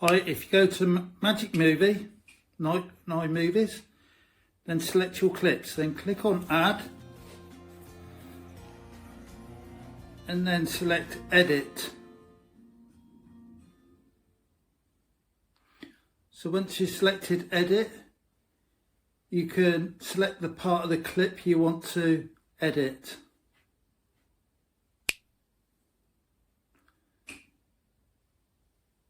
If you go to Magic Movie, iMovies, then select your clips, then click on Add, and then select Edit. So once you've selected Edit, you can select the part of the clip you want to edit.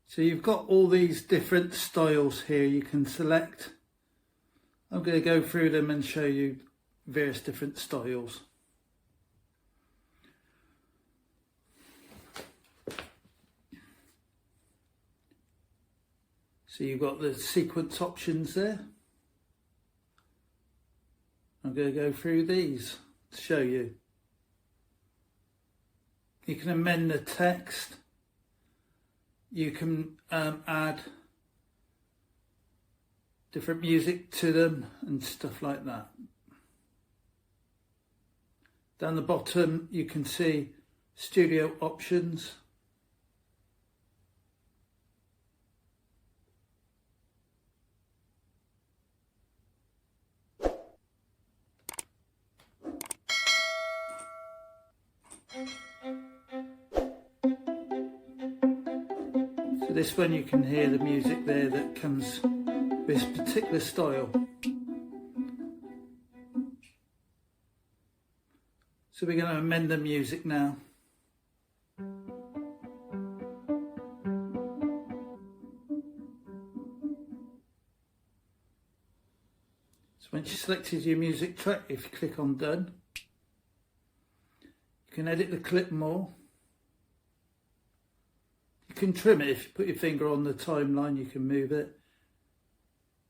So you've got all these different styles here you can select. I'm going to go through them and show you various different styles. So you've got the sequence options there. I'm going to go through these to show you. You can amend the text. You can add different music to them and stuff like that. Down the bottom you can see studio options. So this one you can hear the music there that comes with this particular style. So we're going to amend the music now. So once you've selected your music track, if you click on Done, you can edit the clip more. You can trim it. If you put your finger on the timeline, you can move it.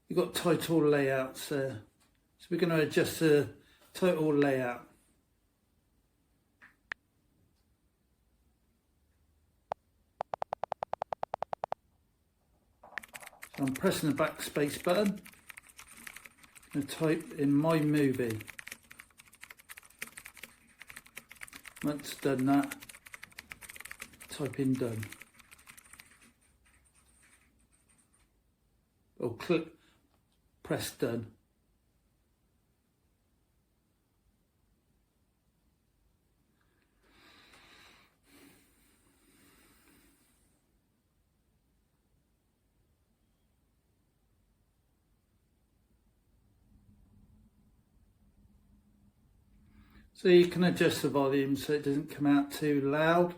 You've got title layouts there. So we're going to adjust the title layout. So I'm pressing the backspace button. I'm going to type in my movie. Once done that, type in Done. Or press Done. So you can adjust the volume so it doesn't come out too loud.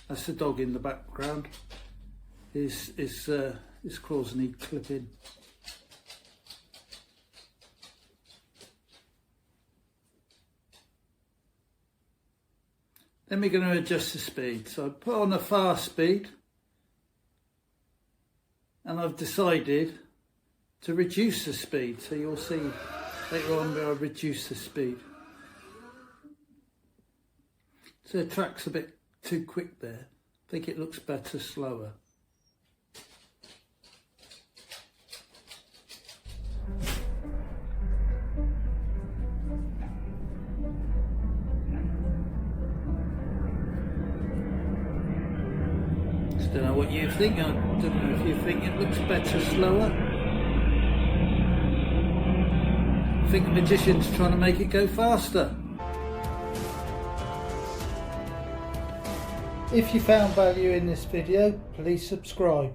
That's the dog in the background. His claws need clipping. Then we're going to adjust the speed. So I put on a fast speed, and I've decided to reduce the speed. So you'll see later on where I reduce the speed. So the track's a bit too quick there. I think it looks better slower. Just don't know what you think. I don't know if you think it looks better slower. I think the magician's trying to make it go faster. If you found value in this video, please subscribe.